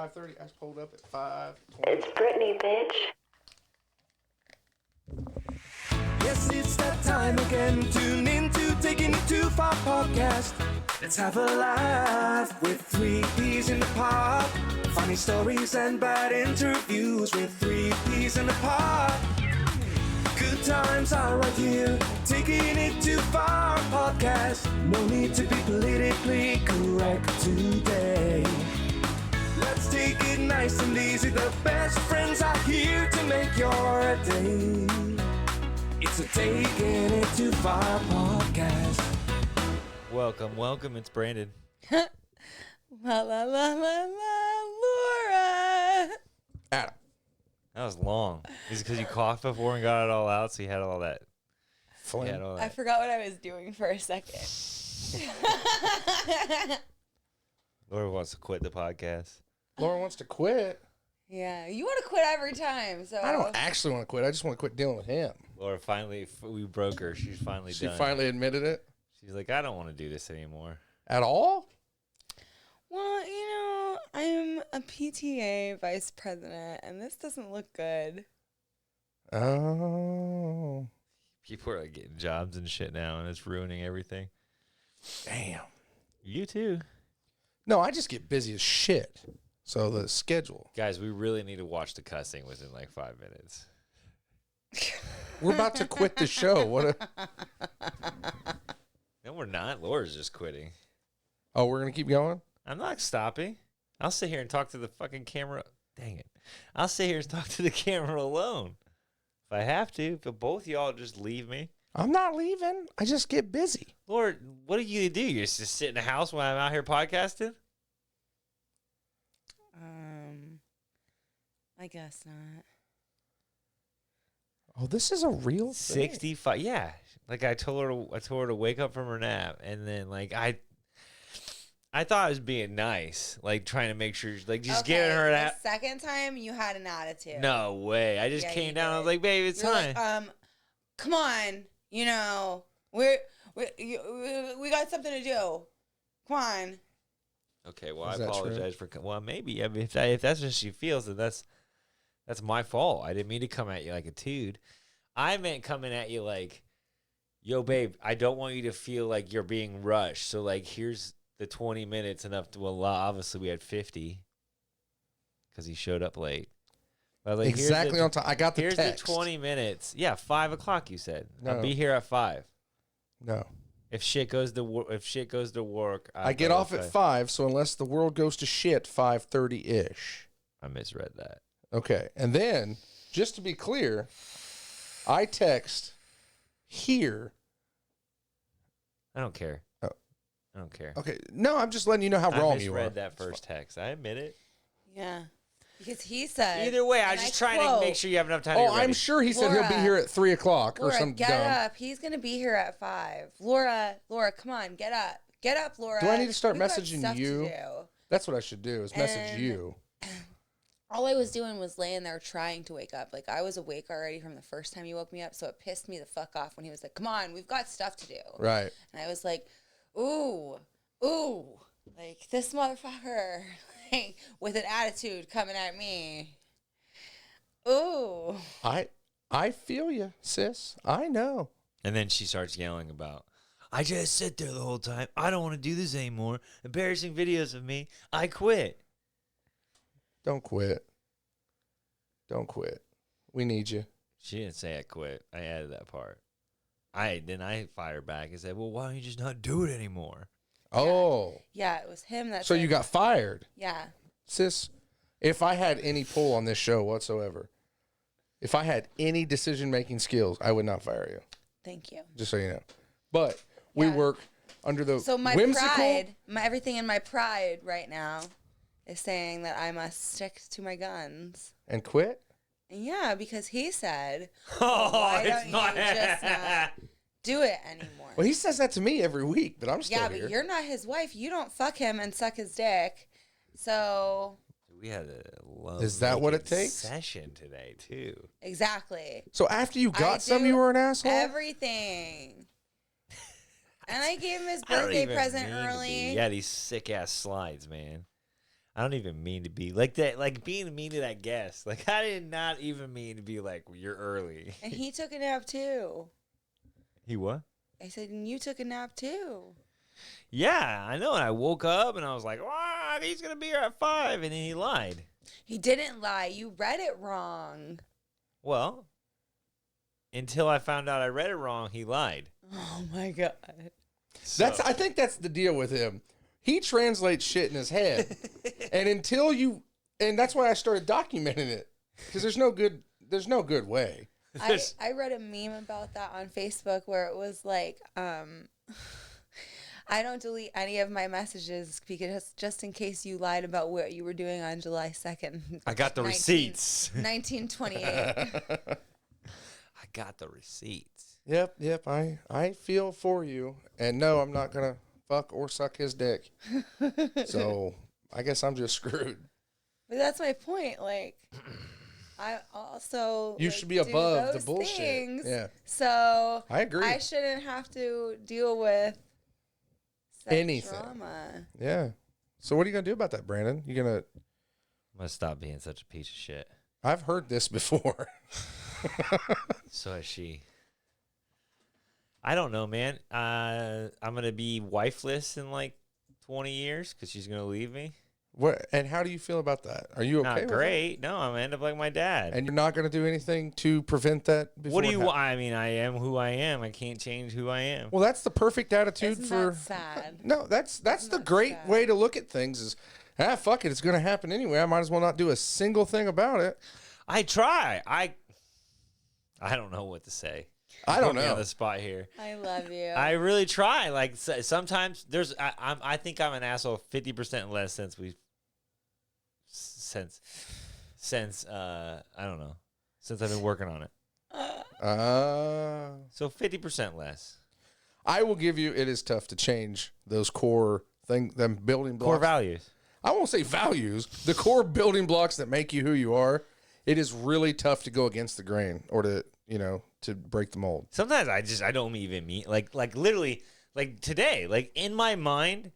5:30. I pulled up at 5:20. It's Brittany, bitch. Yes, it's that time again. Tune in to Taking It Too Far podcast. Let's have a laugh with 3 P's in the pot. Funny stories and bad interviews with 3 P's in the pot. Good times are right here. Taking It Too Far podcast. No need to be politically correct today. Let's take it nice and easy. The best friends are here to make your day. It's a Taking It Too Far podcast. Welcome. It's Brandon. La la la la la, Laura. Adam. That was long. Is it because you coughed before and got it all out, so you had all that? Flame. You had all I that. forgot what I was doing for a second. Laura wants to quit the podcast. Laura wants to quit. Yeah, you want to quit every time, so I don't actually want to quit. I just want to quit dealing with him. Laura finally, we broke her. She's finally She done. finally admitted it. She's like, I don't want to do this anymore. At all? Well, you know, I'm a PTA vice president, and this doesn't look good. Oh. People are like getting jobs and shit now, and it's ruining everything. Damn. You too. No, I just get busy as shit. So the schedule. Guys, we really need to watch the cussing within like 5 minutes. We're about to quit the show. What? No, we're not. Laura's just quitting. Oh, we're going to keep going? I'm not stopping. I'll sit here and talk to the fucking camera. Dang it. I'll sit here and talk to the camera alone. If I have to. But both y'all just leave me. I'm not leaving. I just get busy. Lord, what do you do? You just sit in the house when I'm out here podcasting? I guess not. Oh, this is a real thing. 65. Yeah. Like I told her to wake up from her nap, and then like I thought I was being nice, like trying to make sure, like just giving her the that. second time you had an attitude. No way. I just Yeah, came you down. I was did. like, babe, it's You're time. like, come on, you know, we got something to do. Come on. Okay, well, I Is that apologize for. Well, maybe I mean, if that's what she feels, then that's my fault. I didn't mean to come at you like a dude. I meant coming at you like, yo, babe, I don't want you to feel like you're being rushed. So like, here's the 20 minutes enough to. Well, obviously we had 50 because he showed up late. But like, Exactly on time. I got the Here's text. the 20 minutes. Yeah, 5 o'clock. You said I'll No. be here at 5. No. If shit goes to work, I get off at 5, so unless the world goes to shit, 5:30-ish. I misread that. Okay. And then, just to be clear, I text here. I don't care. Oh. I don't care. Okay. No, I'm just letting you know how I wrong you are. misread that first text. I admit it. Yeah. Because he said. Either way, I was and just trying to quote, make sure you have enough time to Oh, get ready. I'm sure he said he'll be Laura. here at 3 o'clock or Laura, some get dumb. up. He's going to be here at 5. Laura, come on, get up. Get up, Laura. Do I need to start We've got messaging stuff to you? do. That's what I should do is message And- you. All I was doing was laying there trying to wake up. Like, I was awake already from the first time he woke me up, so it pissed me the fuck off when he was like, come on, we've got stuff to do. Right. And I was like, ooh, like, this motherfucker, like, with an attitude coming at me. Ooh. I feel you, sis. I know. And then she starts yelling about, I just sit there the whole time. I don't want to do this anymore. Embarrassing videos of me. I quit. Don't quit. Don't quit. We need you. She didn't say I quit. I added that part. Then I fired back and said, well, why don't you just not do it anymore? Oh. Yeah, it was him that So said- you got fired. Yeah. Sis, if I had any pull on this show whatsoever, if I had any decision-making skills, I would not fire you. Thank you. Just so you know. But we Yeah. work under the So my whimsical... pride, everything in my pride right now is saying that I must stick to my guns. And quit? Yeah, because he said, Oh, why it's don't you not. just not do it anymore? Well, he says that to me every week, but I'm still Yeah, here. but you're not his wife. You don't fuck him and suck his dick. So, We had a love Is that what it takes? session today, too. exactly. So after you got I some, do you were an asshole? Everything. And I gave him his I don't birthday even present mean to be. early. Yeah, these sick-ass slides, man. I don't even mean to be like that. Like being mean to that guest. Like I did not even mean to be like, you're early. And he took a nap too. He what? I said, and you took a nap too. Yeah, I know. And I woke up and I was like, he's going to be here at 5. And then he lied. He didn't lie. You read it wrong. Well, until I found out I read it wrong, he lied. Oh my God. I think that's the deal with him. He translates shit in his head. And that's why I started documenting it. Because there's no good way. I read a meme about that on Facebook where it was like, I don't delete any of my messages because just in case you lied about what you were doing on July 2nd. I got the receipts. 1928. I got the receipts. Yep. I feel for you. And no, I'm not going to fuck or suck his dick. So I guess I'm just screwed. But that's my point. Like, I also you should be above the bullshit. Things, yeah. So I agree. I shouldn't have to deal with anything. Drama. Yeah. So what are you gonna do about that, Brandon? I'm gonna stop being such a piece of shit. I've heard this before. So has she. I don't know, man. I'm gonna be wifeless in like 20 years because she's gonna leave me. What? And how do you feel about that? Are you okay? Not great. No, I'm gonna end up like my dad. And you're not gonna do anything to prevent that. What do you? I mean, I am who I am. I can't change who I am. Well, that's the perfect attitude Isn't for. that sad? No, that's the great sad? way to look at things. Is fuck it, it's gonna happen anyway. I might as well not do a single thing about it. I try. I don't know what to say. I don't Put me know. on the spot here. I love you. I really try. Like sometimes there's. I think I'm an asshole 50% less since I don't know, since I've been working on it. So 50% less. I will give you. It is tough to change those core them building blocks. Core values. I won't say values. The core building blocks that make you who you are. It is really tough to go against the grain or to break the mold. Sometimes I don't even mean like literally like today, like in my mind,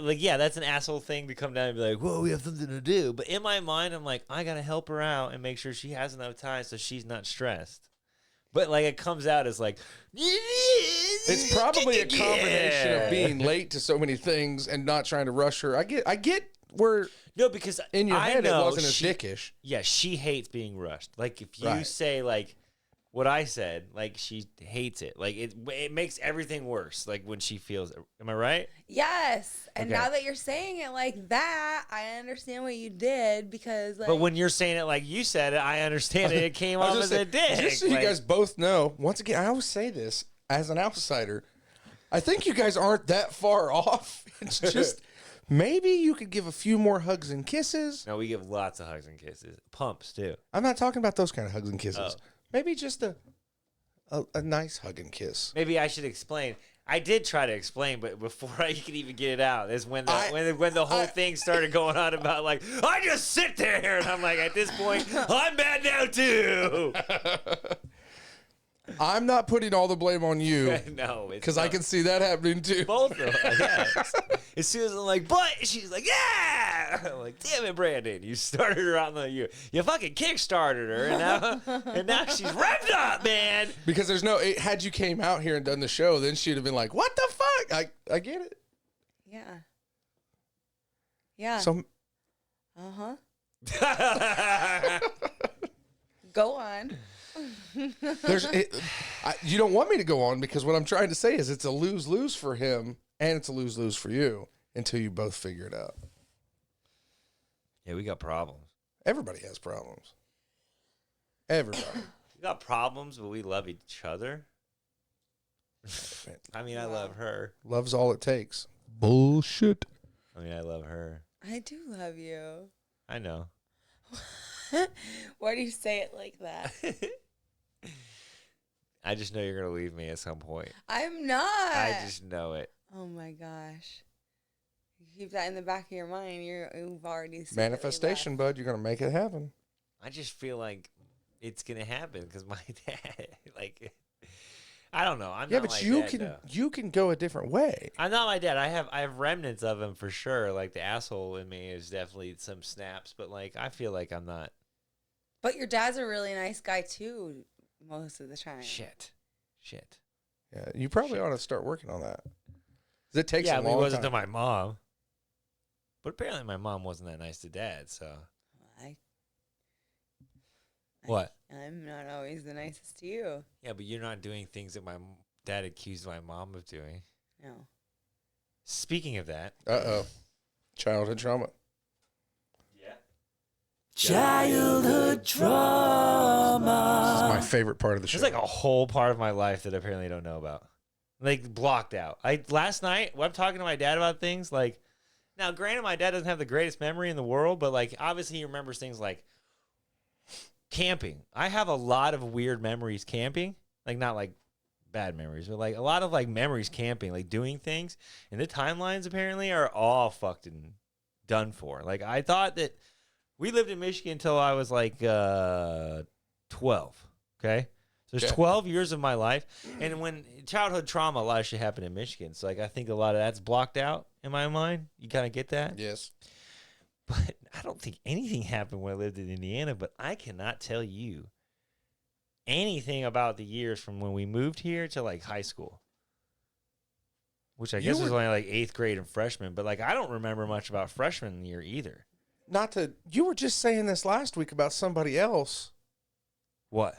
like yeah, that's an asshole thing to come down and be like, whoa, we have something to do. But in my mind, I'm like, I gotta help her out and make sure she has enough time so she's not stressed. But like it comes out as like, it's probably a combination of being late to so many things and not trying to rush her. I get where because in your head it wasn't as she, dickish. Yeah, she hates being rushed. Like if you Right. say like what I said, like she hates it. Like it makes everything worse. Like when she feels it. Am I right? Yes. And Okay. now that you're saying it like that, I understand what you did because like. But when you're saying it like you said it, I understand it. It came off as a dick. Just so Like, you guys both know, once again, I always say this as an outsider. I think you guys aren't that far off. It's just maybe you could give a few more hugs and kisses. no, we give lots of hugs and kisses. Pumps too. I'm not talking about those kind of hugs and kisses. Oh. Maybe just a nice hug and kiss. Maybe I should explain. I did try to explain, but before I could even get it out, is when the whole thing started going on about like I just sit there and I'm like at this point I'm bad now too. I'm not putting all the blame on you No, because I can see that happening too. both of them. Yes. As soon as I'm like, but she's like, yeah. I'm like, damn it, Brandon, you started her on you fucking kickstarted her, and now she's revved up, man. Because had you came out here and done the show, then she'd have been like, "What the fuck?" I get it. Yeah. Yeah. So Go on. you don't want me to go on because what I'm trying to say is it's a lose-lose for him and it's a lose-lose for you until you both figure it out. Yeah, we got problems. Everybody has problems. Everybody. We got problems, but we love each other. I mean, I love her. Love's all it takes. Bullshit. I mean, I love her. I do love you. I know. Why do you say it like that? I just know you're going to leave me at some point. I'm not. I just know it. Oh my gosh. You keep that in the back of your mind. You've already secretly Manifestation, left. bud. You're going to make it happen. I just feel like it's going to happen because my dad, like, I don't know. I'm Yeah, not but like you that, can though. you can go a different way. I'm not like that. I have remnants of him for sure. Like the asshole in me is definitely some snaps, but like I feel like I'm not. But your dad's a really nice guy too, most of the time. Shit. Yeah, you probably ought to start working on that. 'Cause it takes a But he long wasn't time. to my mom. But apparently my mom wasn't that nice to dad. So I, what? I'm not always the nicest to you. Yeah, but you're not doing things that my dad accused my mom of doing. No. Speaking of that, Childhood trauma. yeah. Childhood trauma. This is my favorite part of the show. There's like a whole part of my life that apparently I don't know about. Like blocked out. Last night, when I'm talking to my dad about things, like now granted my dad doesn't have the greatest memory in the world, but like obviously he remembers things like camping. I have a lot of weird memories camping. Like not like bad memories, but like a lot of like memories camping, like doing things. And the timelines apparently are all fucking done for. Like I thought that we lived in Michigan until I was like 12. Okay. So there's 12 years of my life. And when childhood trauma, a lot of shit happened in Michigan. So like I think a lot of that's blocked out in my mind. You kind of get that? Yes. But I don't think anything happened when I lived in Indiana, but I cannot tell you anything about the years from when we moved here to like high school. Which I guess was only like 8th grade and freshman, but like I don't remember much about freshman year either. You were just saying this last week about somebody else What?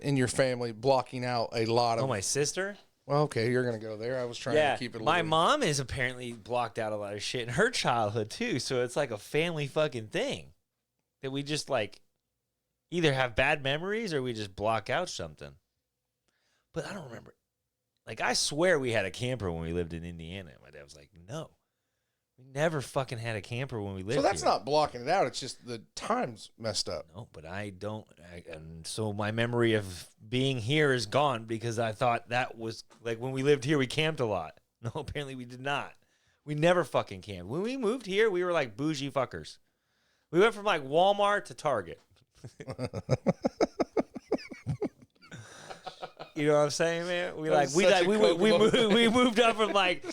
in your family blocking out a lot of. Oh, my sister? Well, okay, you're gonna go there. I was trying to keep it. My mom is apparently blocked out a lot of shit in her childhood too, so it's like a family fucking thing that we just like either have bad memories or we just block out something. But I don't remember. Like I swear we had a camper when we lived in Indiana. My dad was like, "No, we never fucking had a camper when we lived." So that's here. not blocking it out. It's just the time's messed up. No, but I don't. And so my memory of being here is gone because I thought that was like when we lived here, we camped a lot. No, apparently we did not. We never fucking camped. When we moved here, we were like bougie fuckers. We went from like Walmart to Target. You know what I'm saying, man? We moved up from like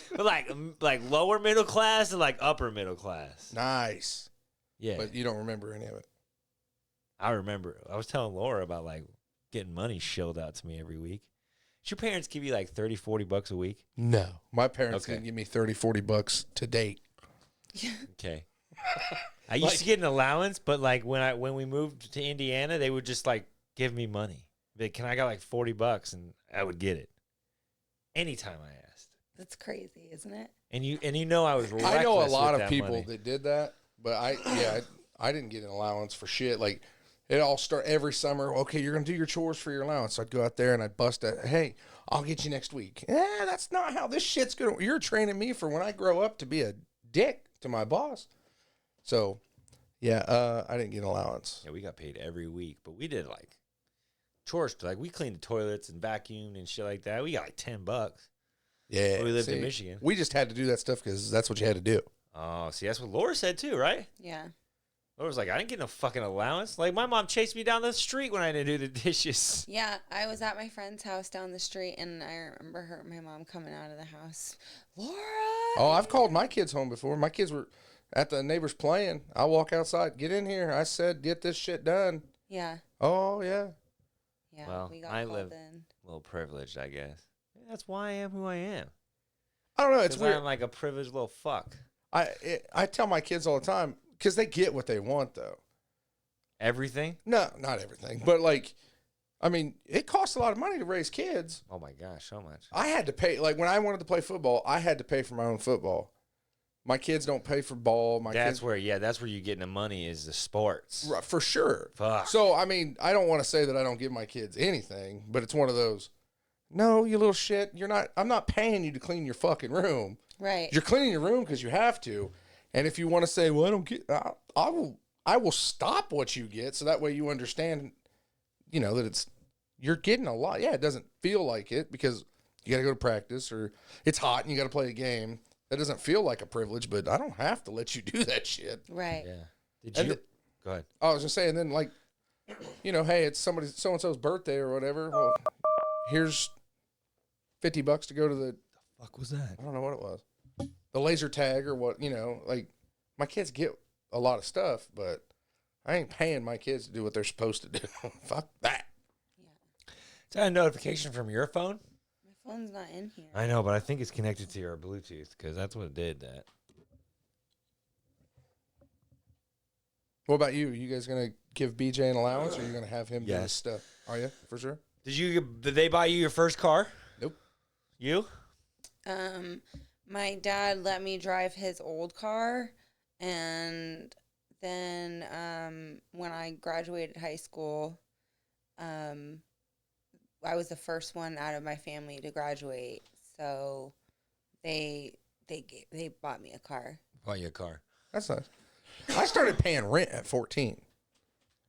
lower middle class to like upper middle class. Nice. Yeah. But you don't remember any of it. I remember. I was telling Laura about like getting money shelled out to me every week. Did your parents give you like $30-$40 a week? No. My parents Okay. didn't give me $30-$40 to date. Okay. I used to get an allowance, but like when we moved to Indiana, they would just like give me money. Like, can I got like $40 and I would get it anytime I asked. That's crazy, isn't it? And you know I was reckless I know a lot with of that people money. that did that, but I didn't get an allowance for shit. Like it all start every summer. Okay, you're gonna do your chores for your allowance. So I'd go out there and I'd bust it. Hey, I'll get you next week. That's not how this shit's gonna. You're training me for when I grow up to be a dick to my boss. So, yeah, I didn't get an allowance. Yeah, we got paid every week, but we did like chores. Like we cleaned the toilets and vacuumed and shit like that. We got like $10. Yeah, We lived in Michigan. We just had to do that stuff because that's what you had to do. Oh, see, that's what Laura said too, right? Yeah. Laura was like, I didn't get no fucking allowance. Like my mom chased me down the street when I didn't do the dishes. Yeah, I was at my friend's house down the street, and I remember my mom coming out of the house. Laura! Oh, I've called my kids home before. My kids were at the neighbors playing. I walk outside, get in here. I said, get this shit done. Yeah. Oh, yeah. Yeah, Well, we got I called live in. a little privileged, I guess. That's why I am who I am. I don't know. It's 'Cause weird. I'm like a privileged little fuck. I tell my kids all the time because they get what they want, though. Everything? No, not everything, but like, I mean, it costs a lot of money to raise kids. Oh my gosh, so much. I had to pay. Like when I wanted to play football, I had to pay for my own football. My kids don't pay for ball. That's where you're getting the money is the sports. Right, for sure. Fuck. So I mean, I don't want to say that I don't give my kids anything, but it's one of those. No, you little shit. You're not. I'm not paying you to clean your fucking room. Right. You're cleaning your room because you have to. And if you want to say, well, I don't get, I will stop what you get so that way you understand, you know, that you're getting a lot. Yeah, it doesn't feel like it because you got to go to practice or it's hot and you got to play a game. That doesn't feel like a privilege, but I don't have to let you do that shit. Right. Yeah. And Go ahead. I was just saying, then like, you know, hey, it's so and so's birthday or whatever. Well, here's $50 to go to the, Fuck was that? I don't know what it was, the laser tag or what, like my kids get a lot of stuff, but I ain't paying my kids to do what they're supposed to do. Fuck that. Is that a notification from your phone? My phone's not in here. I know, but I think it's connected to your Bluetooth because that's what it did. That. What about you? You guys gonna give BJ an allowance, or are you gonna have him do his Yes. stuff? Are you for sure? Did they buy you your first car? Nope. You? My dad let me drive his old car, and then when I graduated high school, I was the first one out of my family to graduate, so they bought me a car. Bought you a car. That's nice. I started paying rent at 14.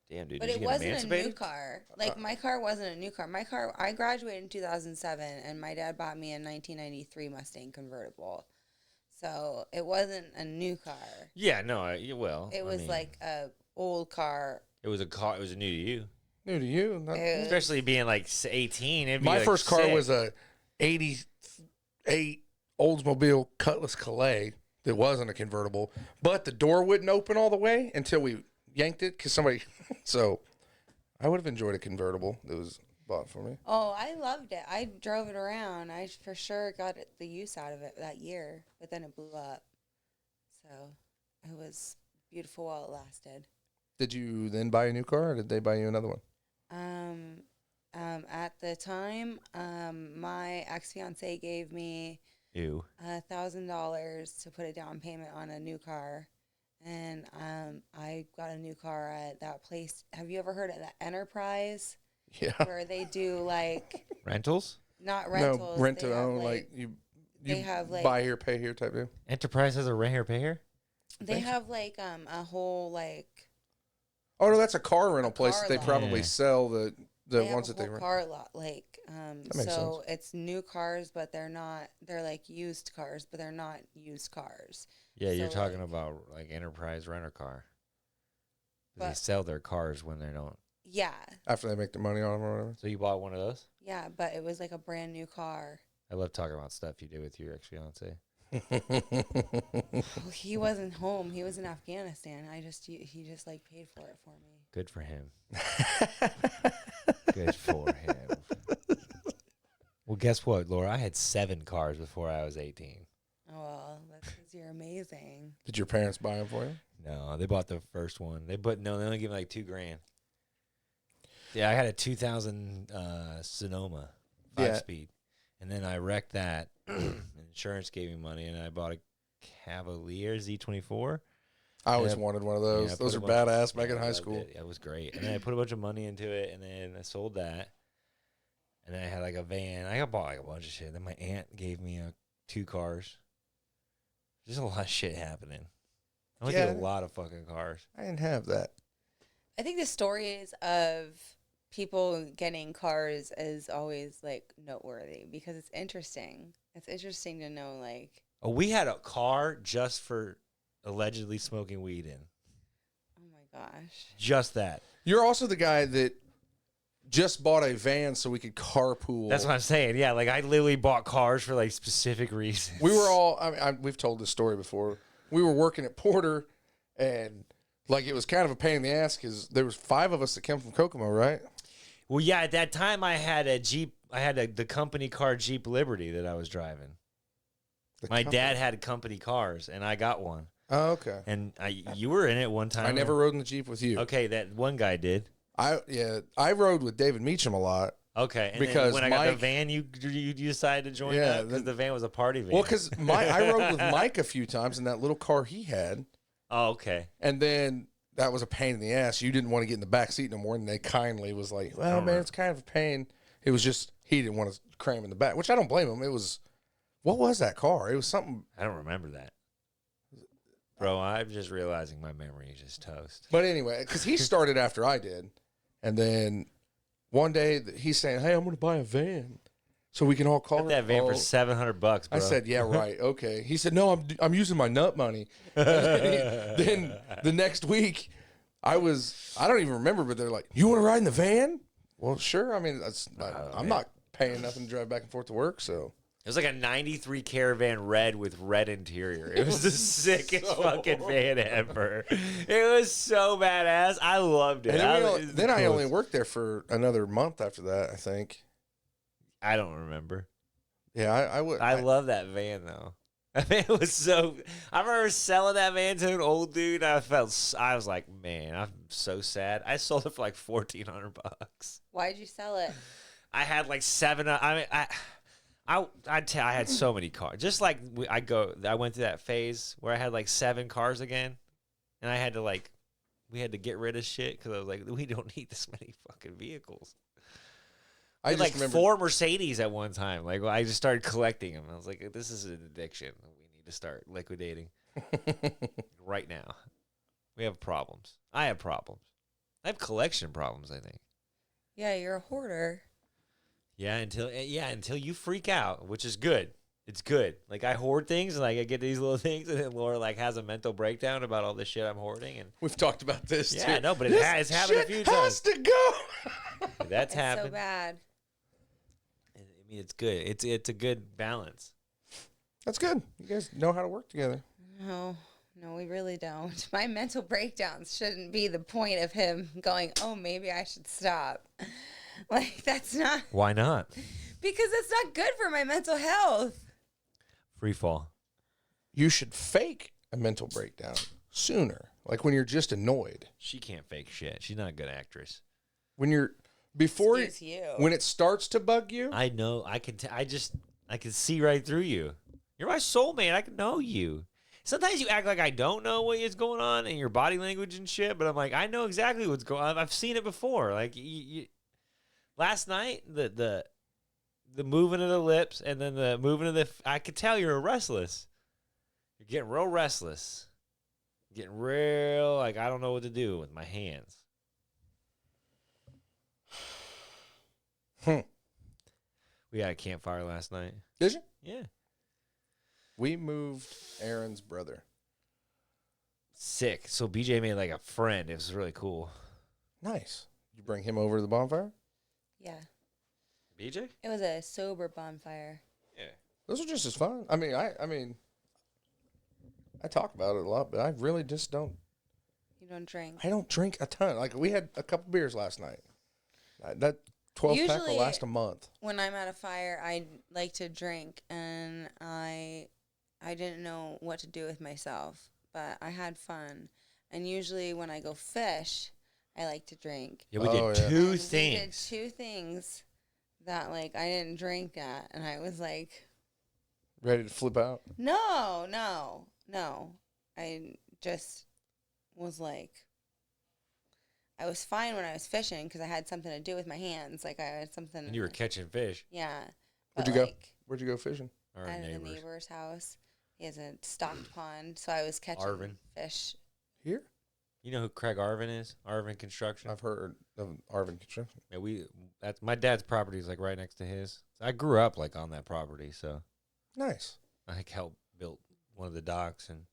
Damn, dude. But did it you get wasn't a emancipated? new car. Like, my car wasn't a new car. My car, I graduated in 2007, and my dad bought me a 1993 Mustang convertible. So it wasn't a new car. Yeah, no. Well, It was like a old car. It was a car. It was new to you, New to you? Not- especially being like 18. It'd be My like first car sick. was a 88 Oldsmobile Cutlass Calais that wasn't a convertible, but the door wouldn't open all the way until we yanked it because somebody. So I would have enjoyed a convertible that was bought for me. Oh, I loved it. I drove it around. I for sure got the use out of it that year, but then it blew up. So it was beautiful while it lasted. Did you then buy a new car, or did they buy you another one? At the time, my ex-fiance gave me Ew. $1,000 to put a down payment on a new car, and I got a new car at that place. Have you ever heard of that Enterprise, Yeah. where they do like Rentals? not rentals, No, rent they to have, own, like you they have, like- buy here, pay here type deal. Enterprise has a rent here, pay here? they have like a whole like Oh no, that's a car rental place car that they lot. probably Yeah. sell the they have ones a that they whole rent. car lot like makes so it's new cars, but they're like used cars, but they're not used cars. Yeah, you're So, talking like- about like Enterprise rent a car. They But- sell their cars when they don't. Yeah, After they make their money on them or whatever. So you bought one of those? yeah, but it was like a brand new car. I love talking about stuff you did with your ex-fiance. Well, he wasn't home. He was in Afghanistan. He just like paid for it for me. Good for him. Good for him. Well, guess what, Laura? I had 7 cars before I was 18. Oh, well, that's because you're amazing. Did your parents buy them for you? No, they bought the first one. They only gave me like $2,000. Yeah, I had a 2000 Sonoma 5-speed, and then I wrecked that. Insurance gave me money, and I bought a Cavalier Z24. I always Yeah. wanted one of those. Yeah, I Those put are a bunch- badass back yeah, in I high loved school. It. It was great, and then I put a bunch of money into it, and then I sold that, and then I had like a van. I bought like a bunch of shit. Then my aunt gave me 2 cars. There's a lot of shit happening. I went through Yeah. a lot of fucking cars. I didn't have that. I think the stories of people getting cars is always like noteworthy because it's interesting. It's interesting to know like, Oh, we had a car just for allegedly smoking weed in. oh my gosh. Just that. You're also the guy that just bought a van so we could carpool. That's what I'm saying. Yeah, like I literally bought cars for like specific reasons. We were all. We've told this story before. We were working at Porter, and like it was kind of a pain in the ass because there was 5 of us that came from Kokomo, right? Well, yeah, at that time I had a Jeep. I had the company car Jeep Liberty that I was driving. My dad had company cars, and I got one. Oh, okay. And you were in it one time. I never rode in the Jeep with you. Okay, that one guy did. I rode with David Meacham a lot. Okay, and Because then when I got the Mike- van, you decided to join Yeah, up because the van was a party van. Well, because I rode with Mike a few times in that little car he had, oh, okay. and then that was a pain in the ass. You didn't want to get in the back seat no more, and they kindly was like, "Well, man, it's kind of a pain." It was just he didn't want to cram in the back, which I don't blame him. It was, what was that car? It was something. I don't remember that, bro. I'm just realizing my memory is just toast. But anyway, because he started after I did, and then one day he's saying, "Hey, I'm going to buy a van, so we can all call Got it." that van for Oh. $700, bro. I said, "Yeah, right, okay." He said, "No, I'm using my nut money." Then the next week, I don't even remember, but they're like, "You want to ride in the van?" Well, sure. I mean, I'm not paying nothing to drive back and forth to work, so. It was like a 93 Caravan red with red interior. It was the sickest fucking van ever. It was so badass. I loved it. And then I only worked there for another month after that, I think. I don't remember. Yeah, I would. I love that van though. That van was so. I remember selling that van to an old dude. I was like, man, I'm so sad. I sold it for like $1,400. Why'd you sell it? I had like 7. I had so many cars. Just like I went through that phase where I had like 7 cars again, and I had to we had to get rid of shit because I was like, we don't need this many fucking vehicles. I had like remember 4 Mercedes at one time. Like I just started collecting them. I was like, this is an addiction. We need to start liquidating right now. We have problems. I have problems. I have collection problems, I think. Yeah, you're a hoarder. Yeah, until you freak out, which is good. It's good. Like I hoard things, and like I get these little things, and then Laura like has a mental breakdown about all this shit I'm hoarding. And we've talked about this. Yeah, too. no, but it's happened a few times. Has to go. That's happened. So bad. I mean, it's good. It's a good balance. That's good. You guys know how to work together. No, we really don't. My mental breakdowns shouldn't be the point of him going, oh, maybe I should stop. Like, that's not. Why not? Because it's not good for my mental health. Free fall. You should fake a mental breakdown sooner. Like when you're just annoyed. She can't fake shit. She's not a good actress. When you're when it starts to bug you. I know. I can see right through you. You're my soulmate. I can know you. Sometimes you act like I don't know what is going on in your body language and shit, but I'm like, I know exactly what's going on. I've seen it before. Like last night, the moving of the lips and then the moving of I could tell you're restless. You're getting real restless. Getting real, like, I don't know what to do with my hands. We had a campfire last night. Did you? Yeah. We moved Aaron's brother. Sick. So BJ made like a friend. It was really cool. Nice. Did you bring him over to the bonfire? Yeah. BJ? It was a sober bonfire. Yeah. Those are just as fun. I mean, I talk about it a lot, but I really just don't. You don't drink. I don't drink a ton. Like we had a couple beers last night. That 12-pack will last a month. When I'm at a fire, I like to drink, and I didn't know what to do with myself, but I had fun. And usually when I go fish, I like to drink. Yeah, we did two things. We did 2 things that, like, I didn't drink at, and I was like... Ready to flip out? No. I just was like... I was fine when I was fishing because I had something to do with my hands. Like, I had something... And you were catching fish. Yeah. Where'd you go? Where'd you go fishing? At the neighbor's house. He has a stocked pond, so I was catching fish. Here? You know who Craig Arvin is? Arvin Construction. I've heard of Arvin Construction. Yeah, that's my dad's property is like right next to his. I grew up like on that property, so nice. I helped build one of the docks, and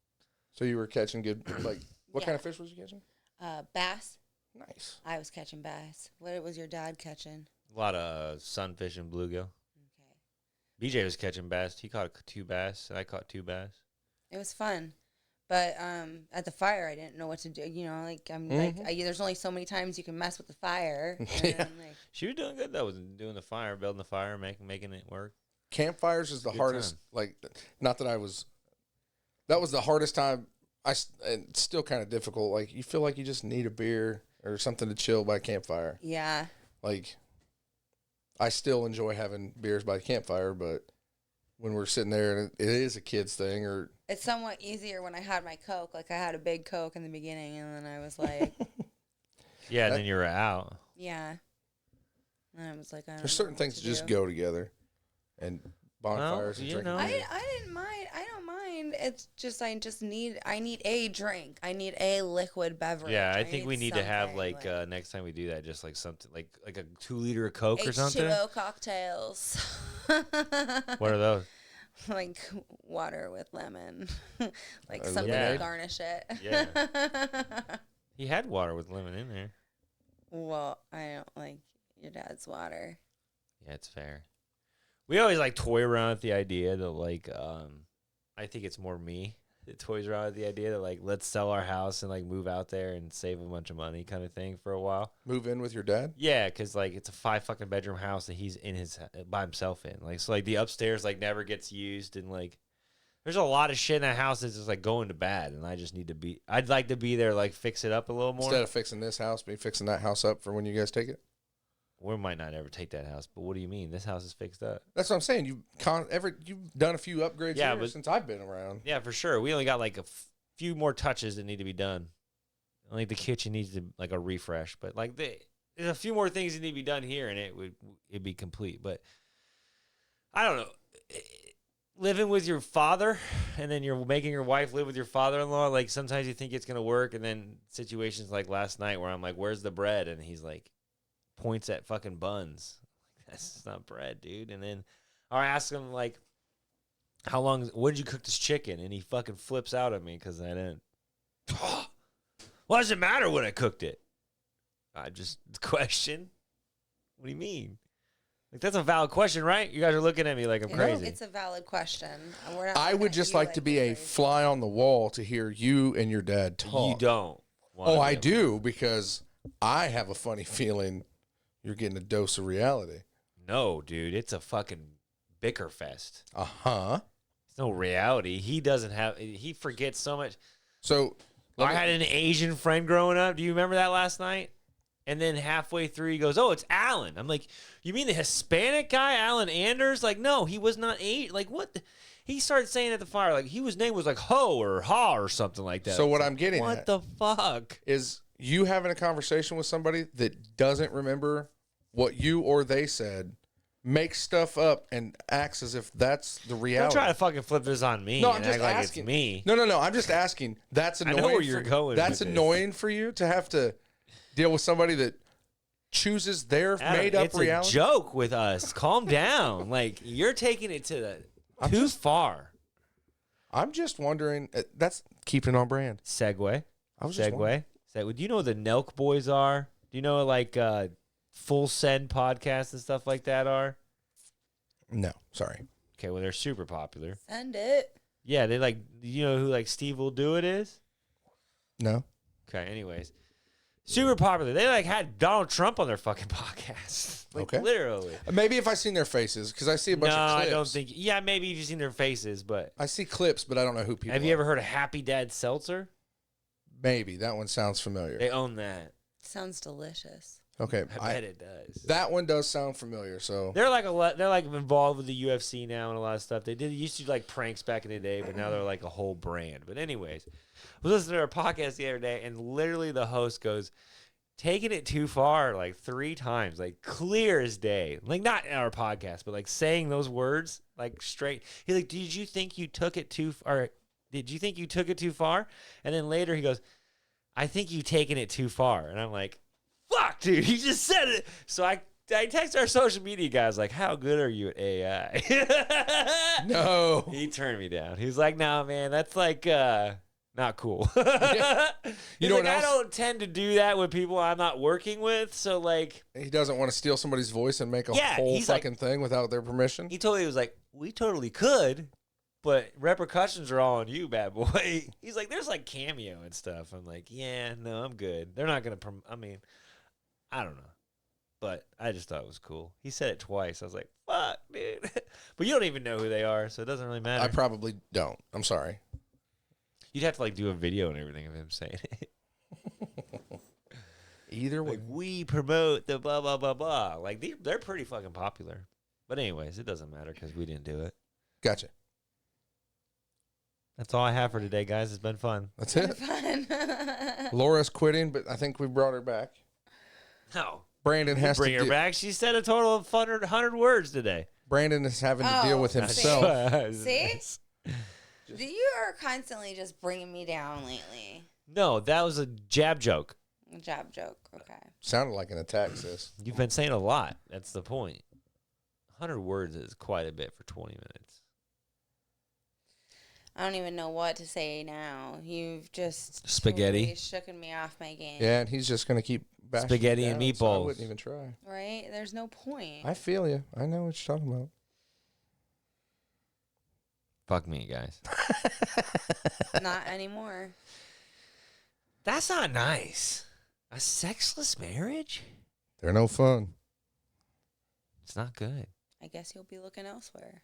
so you were catching good. Like, what kind of fish was you catching? Bass. Nice. I was catching bass. What was your dad catching? A lot of sunfish and bluegill. Okay. BJ was catching bass. He caught 2 bass. I caught 2 bass. It was fun. But at the fire, I didn't know what to do. You know, like, there's only so many times you can mess with the fire. Yeah. She was doing good, though, doing the fire, building the fire, making it work. Campfires is the hardest. Time. Like, not that that was the hardest time. And it's still kind of difficult. Like, you feel like you just need a beer or something to chill by a campfire. Yeah. Like, I still enjoy having beers by the campfire, but when we're sitting there and it is a kid's thing, or it's somewhat easier when I had my Coke. Like, I had a big Coke in the beginning, and then I was like, yeah, and then you were out. Yeah. And I was like, there's certain things that just go together, and bonfires and drinking. I didn't mind. I don't mind. It's just I need a drink. I need a liquid beverage. Yeah, I think we need to have like next time we do that, just like something like a 2-liter of Coke or something. H2O cocktails. What are those? Like water with lemon, like something lemonade? to garnish it. Yeah. He had water with lemon in there. Well, I don't like your dad's water. Yeah, it's fair. We always like toy around with the idea that like I think it's more me that toys around with the idea that like let's sell our house and like move out there and save a bunch of money kind of thing for a while. Move in with your dad? Yeah, because like it's a 5 fucking bedroom house that he's in his by himself in. Like so like the upstairs like never gets used and like there's a lot of shit in that house that's just like going to bad and I just need to be I'd like to be there like fix it up a little more. Instead of fixing this house, be fixing that house up for when you guys take it? We might not ever take that house, but what do you mean? This house is fixed up. That's what I'm saying. You've done a few upgrades here since I've been around. Yeah, for sure. We only got like a few more touches that need to be done. I think the kitchen needs to like a refresh, but like there's a few more things that need to be done here, and it'd be complete. But I don't know. Living with your father, and then you're making your wife live with your father-in-law. Like sometimes you think it's gonna work, and then situations like last night where I'm like, "Where's the bread?" and he's like, points at fucking buns. That's not bread, dude. And then I ask him like, when did you cook this chicken? And he fucking flips out at me because I didn't. What does it matter when I cooked it? I just question. What do you mean? Like that's a valid question, right? You guys are looking at me like I'm crazy. It's a valid question. I would just like to be a fly on the wall to hear you and your dad talk. You don't. Oh, I do, because I have a funny feeling you're getting a dose of reality. No, dude, it's a fucking bicker fest. Uh-huh. It's no reality. He forgets so much. So I had an Asian friend growing up. Do you remember that last night? And then halfway through, he goes, "Oh, it's Alan." I'm like, "You mean the Hispanic guy, Alan Anders?" Like, no, he was not Asian. Like, what? He started saying at the fire, like, his name was like Ho or Ha or something like that. So what I'm getting what at the fuck is you having a conversation with somebody that doesn't remember what you or they said, makes stuff up and acts as if that's the reality. Don't try to fucking flip this on me. No, I'm and just act like asking. It's me. No. I'm just asking. That's annoying. I know where you're going. That's with annoying for you to have to deal with somebody that chooses their made-up reality. It's a joke with us. Calm down. Like you're taking it to too far. I'm just wondering. That's keeping on brand. Segue. I was just Segue. Do you know what the Nelk Boys are? Do you know like Full Send podcasts and stuff like that are? No, sorry. Okay, well they're super popular. Send it. Yeah, they like. You know who like Steve Will Do It is? No. Okay. Anyways, super popular. They like had Donald Trump on their fucking podcast. Like, okay. Literally. Maybe if I seen their faces, because I see a bunch of clips. No, I don't think. Yeah, maybe you've seen their faces, but I see clips, but I don't know who people. Have you ever heard of Happy Dad Seltzer? Maybe that one sounds familiar. They own that. Sounds delicious. Okay, I bet it does. That one does sound familiar. So they're like they're like involved with the UFC now and a lot of stuff. They used to do like pranks back in the day, but now they're like a whole brand. But anyways, I was listening to our podcast the other day, and literally the host goes, taking it too far like 3 times, like clear as day. Like not in our podcast, but like saying those words like straight. He's like, "Did you think you took it too far? Did you think you took it too far?" And then later he goes, "I think you've taken it too far." And I'm like, fuck, dude, he just said it. So I text our social media guys like, "How good are you at AI?" No. He turned me down. He was like, "No, man, that's like not cool." Yeah. You know like, what else? I don't tend to do that with people I'm not working with. So like, He doesn't want to steal somebody's voice and make a whole fucking thing without their permission. he totally was like, "We totally could, but repercussions are all on you, bad boy." He's like, "There's like Cameo and stuff." I'm like, "Yeah, no, I'm good. They're not gonna. I mean, I don't know." But I just thought it was cool. He said it twice. I was like, fuck, dude. But you don't even know who they are, so it doesn't really matter. I probably don't. I'm sorry. You'd have to like do a video and everything of him saying it. Either way. Like, we promote the blah, blah, blah, blah. Like, they're pretty fucking popular. But anyways, it doesn't matter because we didn't do it. Gotcha. That's all I have for today, guys. It's been fun. That's it. Fun. Laura's quitting, but I think we brought her back. No. Brandon has Bring to her back. She said a total of 100 words today. Brandon is having to deal with himself. See? You are constantly just bringing me down lately. No, that was a jab joke. Jab joke. Okay. Sounded like an attack, sis. You've been saying a lot. That's the point. 100 words is quite a bit for 20 minutes. I don't even know what to say now. You've just Spaghetti. totally shooken me off my game. Yeah, and he's just going to keep bashing Spaghetti you and down, so I meatballs. wouldn't even try. Right? There's no point. I feel you. I know what you're talking about. Fuck me, guys. Not anymore. That's not nice. A sexless marriage? They're no fun. It's not good. I guess you'll be looking elsewhere.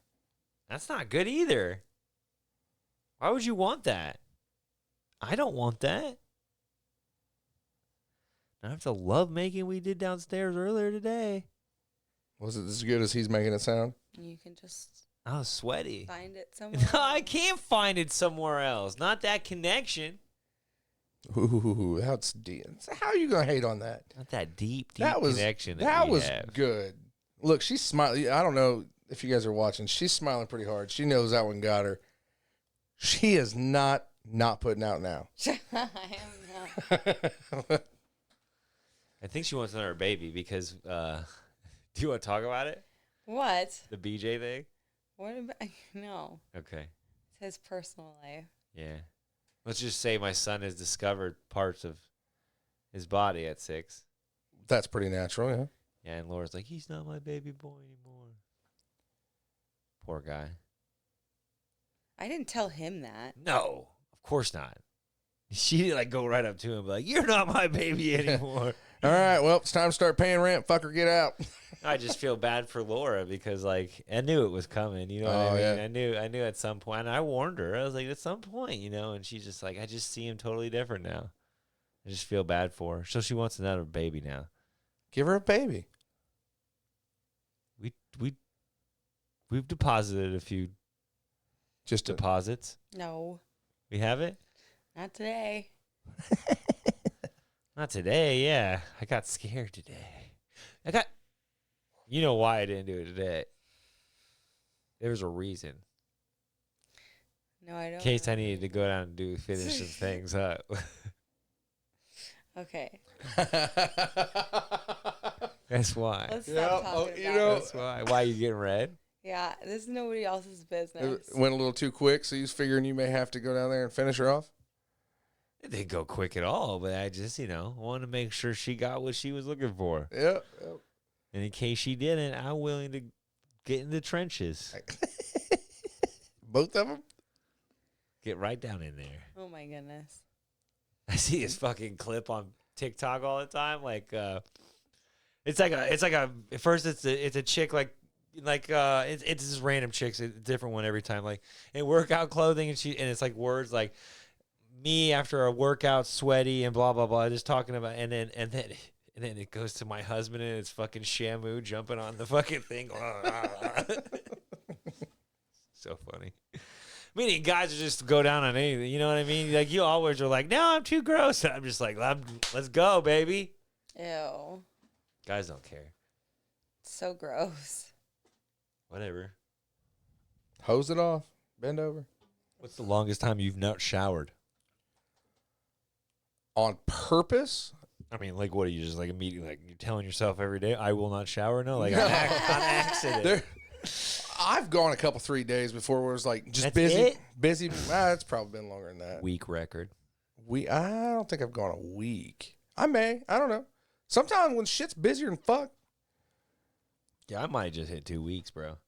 That's not good either. Why would you want that? I don't want that. Not after the love making we did downstairs earlier today. Was it as good as he's making it sound? You can just I was sweaty. find it somewhere. No, I can't find it somewhere else. Not that connection. Ooh, that's deep. How are you gonna hate on that? Not that deep That was connection. that we was have. good. Look, she's smiling. I don't know if you guys are watching. She's smiling pretty hard. She knows that one got her. She is not putting out now. I am not. I think she wants another baby because. Do you want to talk about it? What? The BJ thing? What about? No. Okay. It's his personal life. Yeah. Let's just say my son has discovered parts of his body at 6. That's pretty natural, yeah. Yeah, and Laura's like, he's not my baby boy anymore. Poor guy. I didn't tell him that. No, of course not. She like go right up to him and be like, you're not my baby anymore. All right, well, it's time to start paying rent. Fucker, get out. I just feel bad for Laura because like I knew it was coming, you know what I mean? Yeah. I knew at some point, and I warned her. I was like, at some point, you know, and she's just like, I just see him totally different now. I just feel bad for her. So she wants another baby now. Give her a baby. We've deposited a few Just to, deposits. No, We have it? not today. Not today, yeah. I got scared today. You know why I didn't do it today. There was a reason. No, I don't. In case I needed to go down and finish some things up. Okay. That's why. Let's Yeah, stop talking you about know- it. That's why. Why you getting red? Yeah, this is nobody else's business. It went a little too quick, so he's figuring you may have to go down there and finish her off. It didn't go quick at all, but I just, wanted to make sure she got what she was looking for. Yep. And in case she didn't, I'm willing to get in the trenches. Both of them? Get right down in there. Oh my goodness. I see this fucking clip on TikTok all the time. Like, it's like a. At first, it's a chick it's this random chick, it's a different one every time. Like in workout clothing, and it's like words like me after a workout, sweaty and blah blah blah. Just talking about, and then it goes to my husband and it's fucking Shamu jumping on the fucking thing. So funny. Meaning guys just go down on anything, you know what I mean? Like you always are like, no, I'm too gross. And I'm just like, let's go, baby. Ew. Guys don't care. So gross. Whatever. Hose it off. Bend over. What's the longest time you've not showered? On purpose? I mean, like, what are you just like immediately like you're telling yourself every day, I will not shower? No, like on accident. There, I've gone a couple 3 days before where it was like just That's busy. it? Busy. It's probably been longer than that. Week record. I don't think I've gone a week. I may. I don't know. Sometimes when shit's busier than fuck. Yeah, I might have just hit 2 weeks, bro.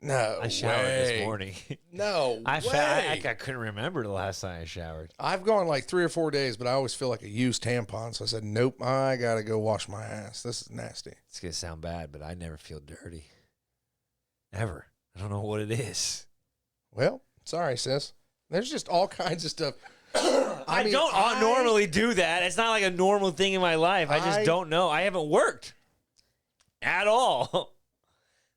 No, I showered way. this morning. No, I way. couldn't remember the last time I showered. I've gone like 3 or 4 days, but I always feel like a used tampon. So I said, nope, I got to go wash my ass. This is nasty. It's going to sound bad, but I never feel dirty. Ever. I don't know what it is. Well, sorry, sis. There's just all kinds of stuff. I don't normally do that. It's not like a normal thing in my life. I just don't know. I haven't worked at all.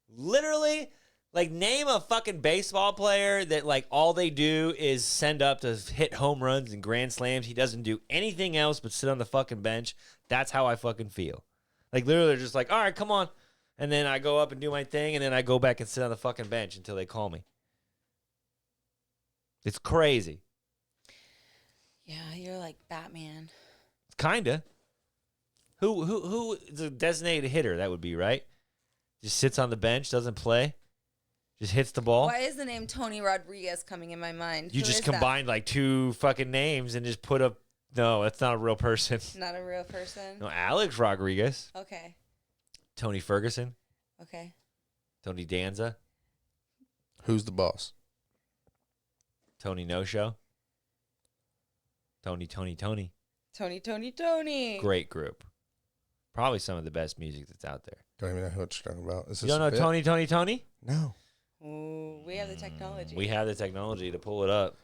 Literally, like, name a fucking baseball player that, like, all they do is send up to hit home runs and grand slams. He doesn't do anything else but sit on the fucking bench. That's how I fucking feel. Like, literally, they're just like, all right, come on. And then I go up and do my thing, and then I go back and sit on the fucking bench until they call me. It's crazy. Yeah, you're like Batman. Kinda. Who is a designated hitter? That would be, right? Just sits on the bench, doesn't play, just hits the ball. Why is the name Tony Rodriguez coming in my mind? You Who just is that? combined like 2 fucking names and just put up. No, that's not a real person. Not a real person. No, Alex Rodriguez, Okay. Tony Ferguson, Okay. Tony Danza. Who's the boss? Tony No Show. Tony. Tony. Great group. Probably some of the best music that's out there. Don't even know what you're talking about. Is You this don't know a bit? Tony? No. Ooh, we have the technology. We have the technology to pull it up.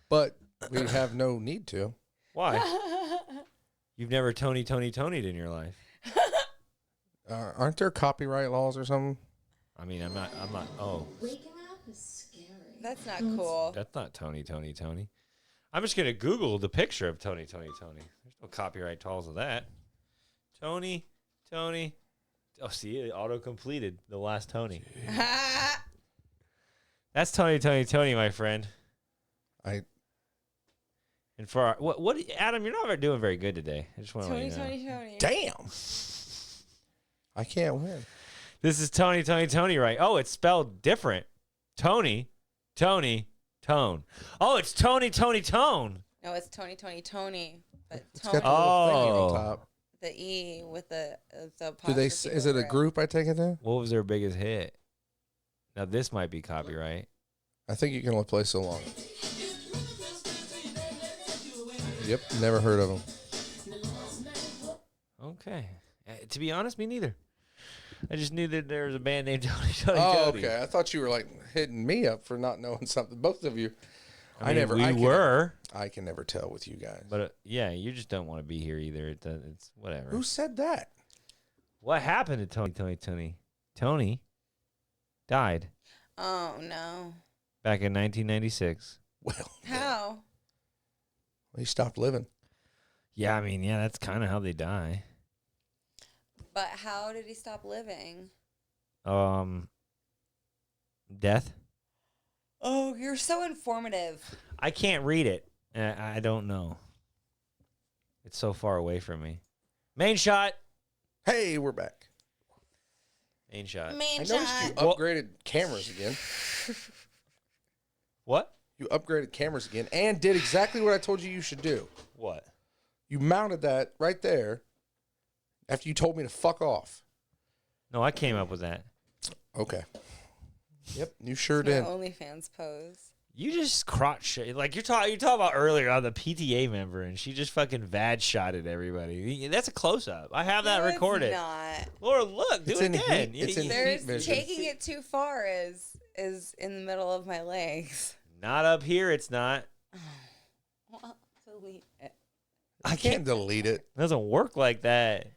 But we have no need to. Why? You've never Tony'd in your life. Aren't there copyright laws or something? I mean, I'm not. Oh, Waking up is scary. That's not cool. that's not Tony. I'm just gonna Google the picture of Tony. There's no copyright calls of that. Tony. Oh, see, it auto completed the last Tony. That's Tony, my friend. And for our, what, Adam, you're not doing very good today. I just want to let you know. Tony. Damn. I can't win. This is Tony, right? Oh, it's spelled different. Tony, Tone. Oh, it's Tony, Tone. No, it's Tony. But It's Tony, got the little thingy Oh. on top. the E with the Do they? apostrophe Is it over a group I take it to? What was their biggest hit? Now, this might be copyright. I think you can only play so long. Yep, never heard of them. Okay. To be honest, me neither. I just knew that there was a band named Tony. Oh, okay. I thought you were like hitting me up for not knowing something. Both of you. I mean, we were. I can never tell with you guys. But yeah, you just don't want to be here either. It's whatever. Who said that? What happened to Tony? Tony died Oh no! back in 1996. Well, How? he stopped living. Yeah, I mean, yeah, that's kind of how they die. But how did he stop living? Death. Oh, you're so informative. I can't read it. I don't know. It's so far away from me. Main shot. Hey, we're back. Main shot. Main I noticed you shot. upgraded cameras again. What? You upgraded cameras again and did exactly what I told you should do. What? You mounted that right there after you told me to fuck off. No, I came up with that. Okay. Yep, you sure It's my did. OnlyFans pose. You just crotch shit. Like you're talking about earlier on the PTA member, and she just fucking vad shotted everybody. That's a close up. I have that No, it's recorded. not. Laura, look, do It's it in again. heat. It's in There's heat vision. taking it too far is in the middle of my legs. Not up here. It's not. Well, delete it. I can't delete it. It doesn't work like that.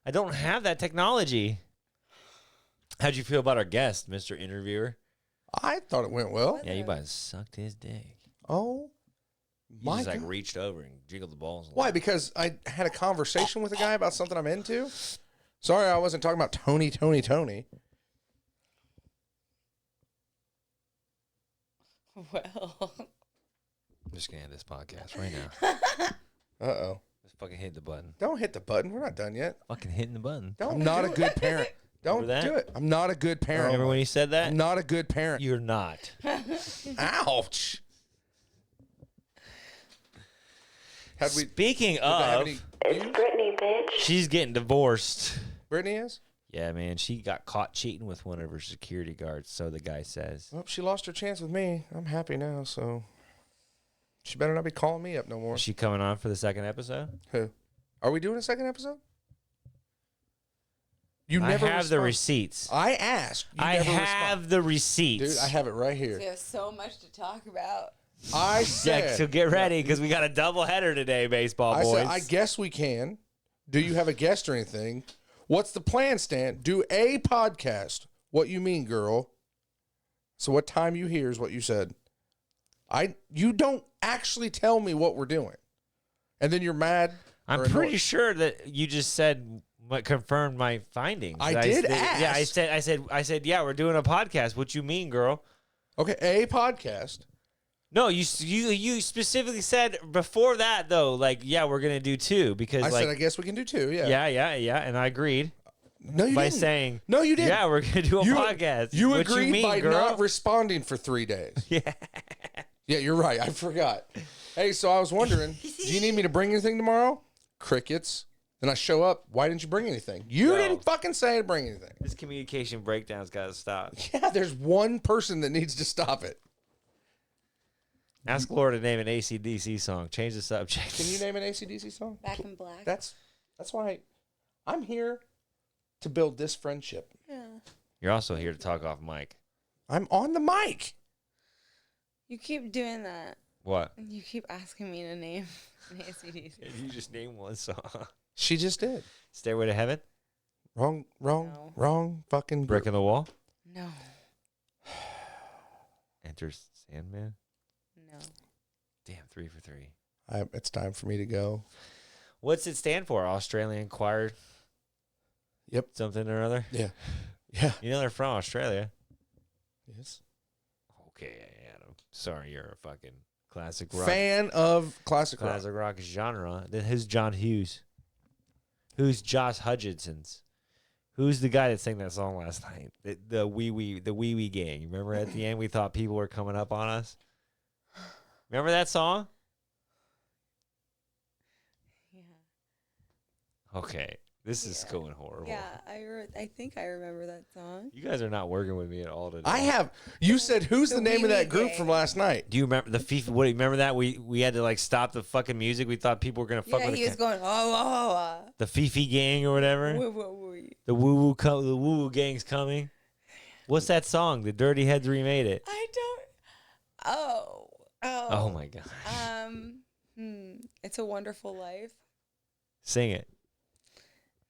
I don't have that technology. How'd you feel about our guest, Mr. Interviewer? I thought it went well. Yeah, you about sucked his dick. Oh, You my just like God. reached over and jiggled the balls. Why? Because I had a conversation with a guy about something I'm into. Sorry, I wasn't talking about Tony. Well, I'm just gonna end this podcast right now. Uh-oh. Just fucking hit the button. Don't hit the button. We're not done yet. Fucking hitting the button. I'm not a good parent. Don't Remember that? do it. I'm not a good parent. Remember when you said that? I'm not a good parent. You're not. Ouch. Had we? Speaking did I have of, any- It's Brittany, bitch. she's getting divorced. Brittany is? Yeah, man, she got caught cheating with one of her security guards, so the guy says. Well, she lost her chance with me. I'm happy now, so she better not be calling me up no more. Is she coming on for the second episode? Who? Are we doing a second episode? You I never have the respond- receipts. I asked. You I never have respond. the receipts. Dude, I have it right we here. have so much to talk about. I Yeah, said. so get ready because we got a double header today, baseball I boys. said, I guess we can. Do you have a guest or anything? What's the plan, Stan? Do a podcast. What you mean, girl? So what time you hear is what you said. You don't actually tell me what we're doing. And then you're mad. I'm or pretty annoyed. sure that you just said what confirmed my findings. I did Yeah, ask. I said, yeah, we're doing a podcast. What you mean, girl? Okay, a podcast. No, you specifically said before that though, like, yeah, we're gonna do two because I like, said I guess we can do two. Yeah. yeah, and I agreed No, you by didn't. saying, No, you didn't. yeah, we're gonna do a podcast. You What agreed mean, by girl? not responding for 3 days. Yeah. Yeah, you're right. I forgot. Hey, so I was wondering, do you need me to bring anything tomorrow? Crickets. Then I show up. Why didn't you bring anything? You No. didn't fucking say to bring anything. This communication breakdown's got to stop. Yeah, there's one person that needs to stop it. Ask Laura to name an AC/DC song. Change the subject. Can you name an AC/DC song? Back in Black. That's why I'm here to build this friendship. Yeah. You're also here to talk off mic. I'm on the mic. You keep doing that. What? You keep asking me to name an AC/DC. You just name one song. She just did. Stairway to Heaven? Wrong fucking Brick in the Wall? No. Enter Sandman? No. Damn, 3 for 3. It's time for me to go. What's it stand for? Australian Choir? Yep. Something or other? Yeah. Yeah. You know they're from Australia. Yes. Okay, Adam. Sorry, you're a fucking classic rock. Fan of classic rock. Classic rock genre. Then who's John Hughes? Who's Josh Hutchinson's? Who's the guy that sang that song last night? The wee wee gang. Remember at the end we thought people were coming up on us? Remember that song? Yeah. Okay. This is going horrible. Yeah, I think I remember that song. You guys are not working with me at all today. I have. You said who's the name of Wee that Wee group Gang. from last night? Do you remember the FIFA? What do you remember that we had to like stop the fucking music? We thought people were gonna fuck Yeah, with he was going, the Fifi gang or whatever. whoa. The woo woo gang's coming. What's that song? The Dirty Heads remade it. I don't. Oh. Oh my god. It's a Wonderful Life. Sing it.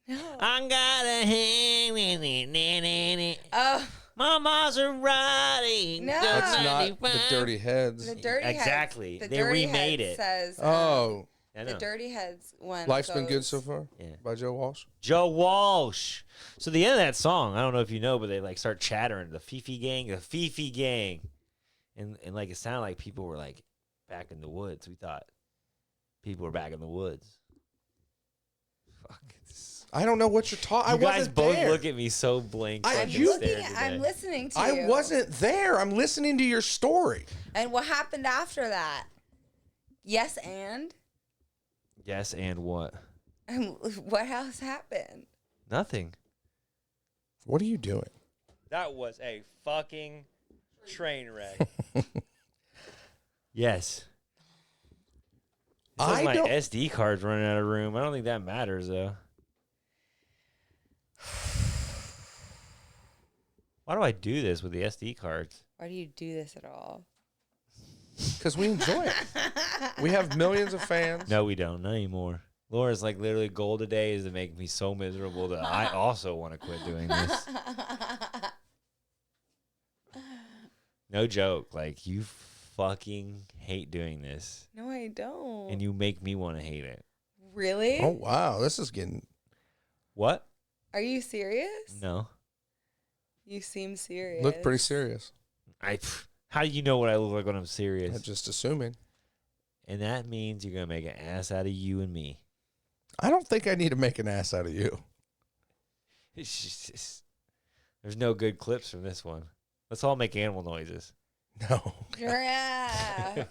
No. I got a hang. Oh. My Maserati. No. That's not the Dirty Heads. The Dirty Exactly. Heads. The They Dirty remade Heads it. Says, Oh, I the know. Dirty Heads one. Life's Been Good goes- So Far Yeah. by Joe Walsh. Joe Walsh. So the end of that song, I don't know if you know, but they like start chattering the Fifi gang, and like it sounded like people were like back in the woods. We thought people were back in the woods. Fuck. I don't know what you're talking. I You guys wasn't both there. look at me so blank. I- fucking you- stare today. I'm listening to you. I wasn't there. I'm listening to your story. And what happened after that? Yes, and? Yes, and what? And what else happened? Nothing. What are you doing? That was a fucking train wreck. Yes. It says I my don't- SD card's running out of room. I don't think that matters though. Why do I do this with the SD cards? Why do you do this at all? Because we enjoy it. We have millions of fans. No, we don't. Not anymore. Laura's like literally goal today is to make me so miserable that I also want to quit doing this. No joke. Like you fucking hate doing this. No, I don't. And you make me want to hate it. Really? Oh wow, this is getting. What? Are you serious? No. You seem serious. Look pretty serious. How do you know what I look like when I'm serious? I'm just assuming. And that means you're gonna make an ass out of you and me. I don't think I need to make an ass out of you. There's no good clips from this one. Let's all make animal noises. No. Giraffe.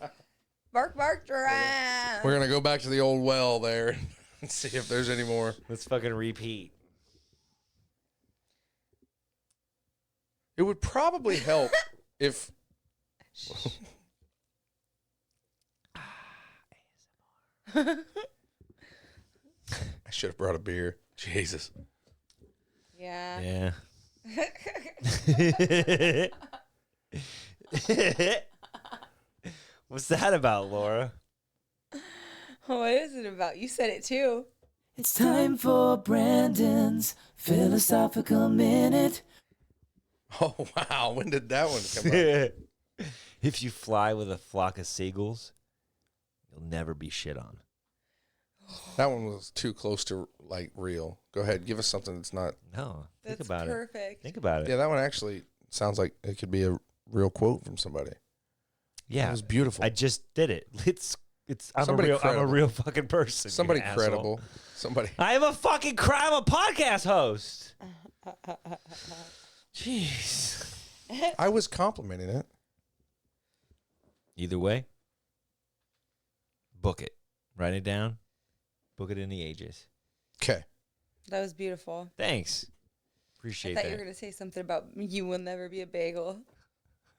Bark, bark, giraffe. We're gonna go back to the old well there and see if there's any more. Let's fucking repeat. It would probably help if. I should have brought a beer. Jesus. Yeah. Yeah. What's that about, Laura? What is it about? You said it too. It's time for Brandon's Philosophical Minute. Oh wow! When did that one come out? If you fly with a flock of seagulls, you'll never be shit on. That one was too close to like real. Go ahead, give us something that's not. No, think That's about it. perfect. Think about it. Yeah, that one actually sounds like it could be a real quote from somebody. Yeah, It was beautiful. I just did it. I'm Somebody a credible. real fucking person. you Somebody asshole. credible. Somebody. I am a fucking I'm a podcast host. Jeez. I was complimenting it. Either way, book it. Write it down. Book it in the ages. Okay. That was beautiful. Thanks. I Appreciate thought that. you were going to say something about you will never be a bagel.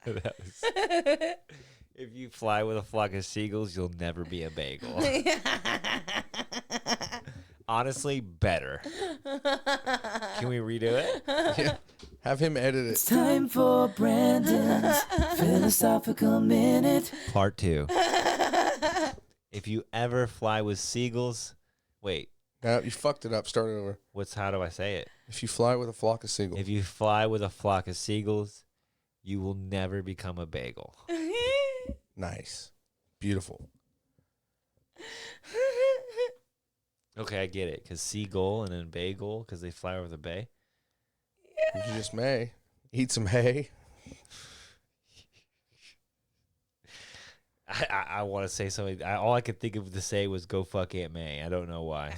That was- If you fly with a flock of seagulls, you'll never be a bagel. Honestly, better. Can we redo it? Yeah. Have him edit it. Time for Brandon's Philosophical Minute. Part 2. If you ever fly with seagulls, wait, No, you fucked it up. Start it over. how do I say it? If you fly with a flock of seagulls. If you fly with a flock of seagulls, you will never become a bagel. Nice. Beautiful. Okay, I get it. Because seagull and then bagel, because they fly over the bay. You just may. Eat some hay. I want to say something. All I could think of to say was go fuck Aunt May. I don't know why.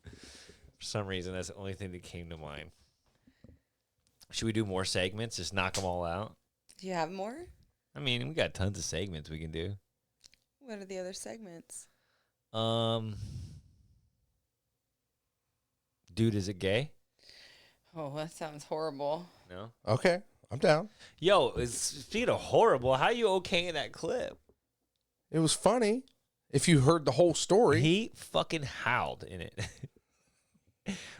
For some reason, that's the only thing that came to mind. Should we do more segments? Just knock them all out? Do you have more? I mean, we got tons of segments we can do. What are the other segments? Dude, is it gay? Oh, that sounds horrible. No. Okay. I'm down. Yo, speaking of horrible, how you okay in that clip? It was funny. If you heard the whole story. He fucking howled in it.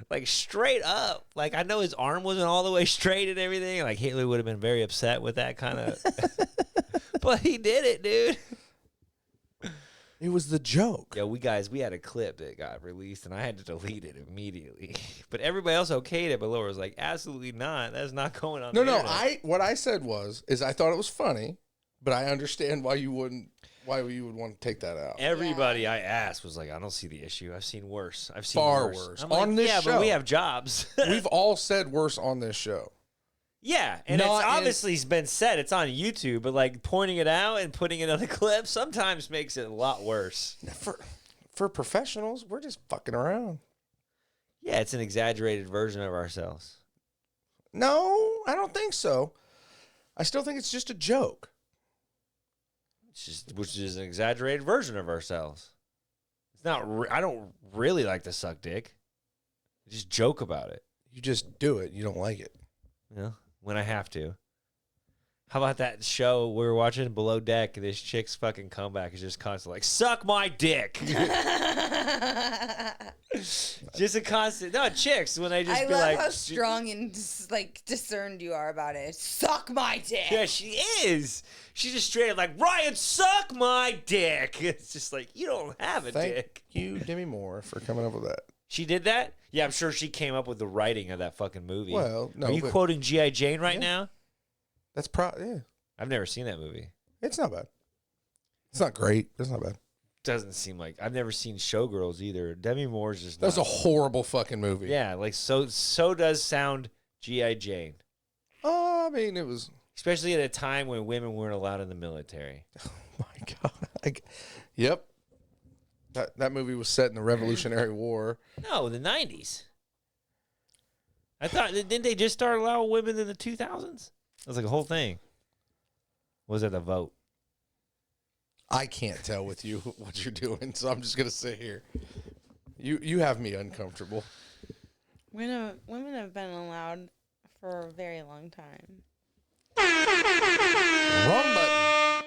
Like straight up. Like I know his arm wasn't all the way straight and everything. Like Hitler would have been very upset with that kind of. But he did it, dude. It was the joke. Yo, we had a clip that got released and I had to delete it immediately. But everybody else okayed it, but Laura was like, absolutely not. That's not going on. No, the no. internet. What I said is I thought it was funny, but I understand why you would want to take that out. Everybody I asked was like, I don't see the issue. I've seen worse. I've seen Far worse. worse. I'm On like, this yeah, show. but we have jobs. We've all said worse on this show. Yeah, and Not it's in- obviously been said. It's on YouTube, but like pointing it out and putting it on the clip sometimes makes it a lot worse. For professionals, we're just fucking around. Yeah, it's an exaggerated version of ourselves. No, I don't think so. I still think it's just a joke. Which is an exaggerated version of ourselves. It's not. I don't really like to suck dick. I just joke about it. You just do it. You don't like it. You know, when I have to. How about that show we were watching Below Deck? This chick's fucking comeback is just constantly like, suck my dick. Just a constant. No, chicks, when they just I be love like. how strong and discerned you are about it. Suck my dick. Yeah, she is. She's just straight up like, Ryan, suck my dick. It's just like, you don't have a Thank dick. you, Demi Moore, for coming up with that. She did that? Yeah, I'm sure she came up with the writing of that fucking movie. Well, no, Are you but- quoting G.I. Jane right now? That's yeah. I've never seen that movie. It's not bad. It's not great. It's not bad. Doesn't seem like I've never seen Showgirls either. Demi Moore's just That's a not. horrible fucking movie. Yeah, like so does sound G.I. Jane. I mean, it was. Especially at a time when women weren't allowed in the military. Oh my god. Yep. That movie was set in the Revolutionary War. No, the 90s. I thought, didn't they just start allowing women in the 2000s? It was like a whole thing. Was it a vote? I can't tell with you what you're doing, so I'm just gonna sit here. You have me uncomfortable. Women have been allowed for a very long time. Wrong button.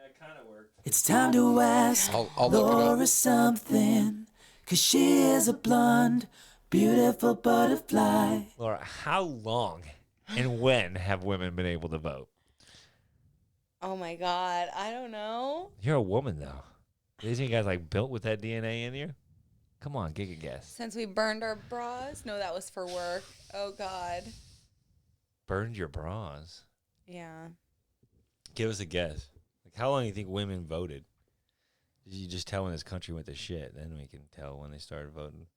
It kind of worked. It's time to ask I'll look it up. Laura something, 'cause she is a blonde, beautiful butterfly. Laura, how long and when have women been able to vote? Oh my God, I don't know. You're a woman, though. Isn't you guys like built with that DNA in you? Come on, give a guess. Since we burned our bras? No, that was for work. Oh God. Burned your bras. Yeah. Give us a guess. Like, how long do you think women voted? Did you just tell when this country went to shit? Then we can tell when they started voting.